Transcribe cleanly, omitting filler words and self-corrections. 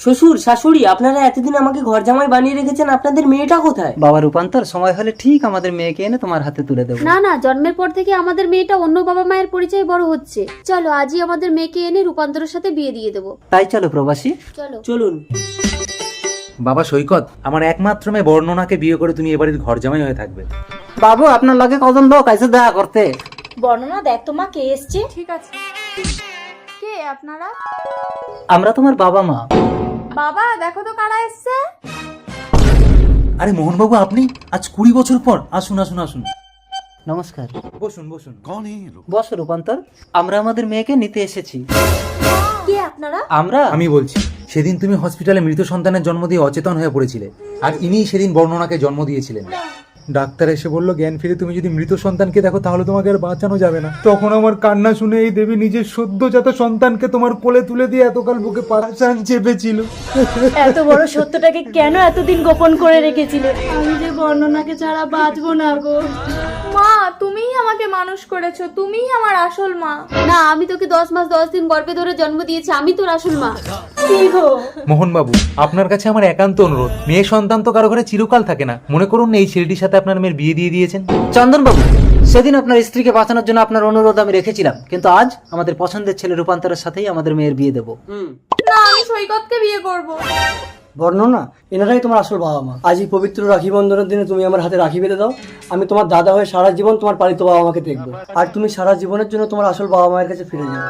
শ্বশুর শাশুড়ি, আপনারা এতদিন আমাকে ঘর জামাই বানিয়ে রেখেছেন, আপনাদের মেয়েটা কোথায়? বাবা রূপান্তর, সময় হলে ঠিক আমাদের মেয়েকে এনে তোমার হাতে তুলে দেবো। না না, জন্মের পর থেকে আমাদের মেয়েটা অন্য বাবা মায়ের পরিচয়ে বড় হচ্ছে। চলো আজই আমাদের মেয়েকে এনে রূপান্তরের সাথে বিয়ে দিয়ে দেবো। তাই চলো প্রবাসী। চলো। চলুন। বাবা সৈকত, আমার একমাত্র মেয়ে বর্ণনাকে বিয়ে করে তুমি এবাড়ির ঘর জামাই হয়ে থাকবে। বাবু, আপনার লাগে কজন লোক আইসে দেখা করতে? বর্ণনা দেখ তো মা কে এসছে। ঠিক আছে। কে আপনারা? আমরা তোমার বাবা মা। বাবা দেখো তো কারা এসছে। আরে মোহনবাবু, আপনি আজ 20 বছর পর। আসুন আসুন আসুন, নমস্কার। বসুন বসুন। বস রূপান্তর, আমরা আমাদের মেয়েকে নিতে এসেছি। কে আপনারা? আমরা আমি বলছি, সেদিন তুমি হসপিটালে মৃত সন্তানের জন্ম দিয়ে অচেতন হয়ে পড়েছিলে, আর ইনিই সেদিন বর্ণনাকে জন্ম দিয়েছিলেন। ডাক্তার এসে বলল, জ্ঞান ফিরে তুমি যদি মৃত সন্তানকে দেখো তাহলে তোমাকে আর বাঁচানো যাবে না। তখন আমার কান্না শুনে এই দেবী নিজের সদ্যজাত সন্তানকে তোমার কোলে তুলে দিয়ে এতকাল বুকে পাশান চেপেছিল। এত বড় সত্যটাকে কেন এতদিন গোপন করে রেখেছিলে? আমি যে বর্ণনাকে ছাড়া বাঁচবো না গো। মা তুমিই আমাকে মানুষ করেছো, তুমিই আমার আসল মা। না, আমি তোকে 10 মাস 10 দিন গর্ভে ধরে জন্ম দিয়েছি, আমি তোর আসল মা। কি গো? মোহনবাবু, আপনার কাছে আমার একান্ত অনুরোধ, মেয়ে সন্তান তো কারো ঘরে চিরকাল থাকে না। মনে করুন এই ছেলেটির সাথে আপনার মেয়ের বিয়ে দিয়ে দিয়েছেন। চন্দন বাবু, সেদিন আপনার স্ত্রীকে বাঁচানোর জন্য আপনার অনুরোধ আমি রেখেছিলাম, কিন্তু আজ আমাদের পছন্দের ছেলে রূপান্তরের সাথেই আমাদের মেয়ের বিয়ে দেবো। না, আমি সৈকতকে বিয়ে করব। বর্ণনা, এনারাই তোমার আসল বাবা মা। আজ এই পবিত্র রাখি বন্ধনের দিনে তুমি আমার হাতে রাখি বেঁধে দাও। আমি তোমার দাদা হয়ে সারা জীবন তোমার পালিত বাবা মাকে দেখবো, আর তুমি সারা জীবনের জন্য তোমার আসল বাবা মায়ের কাছে ফিরে যাও।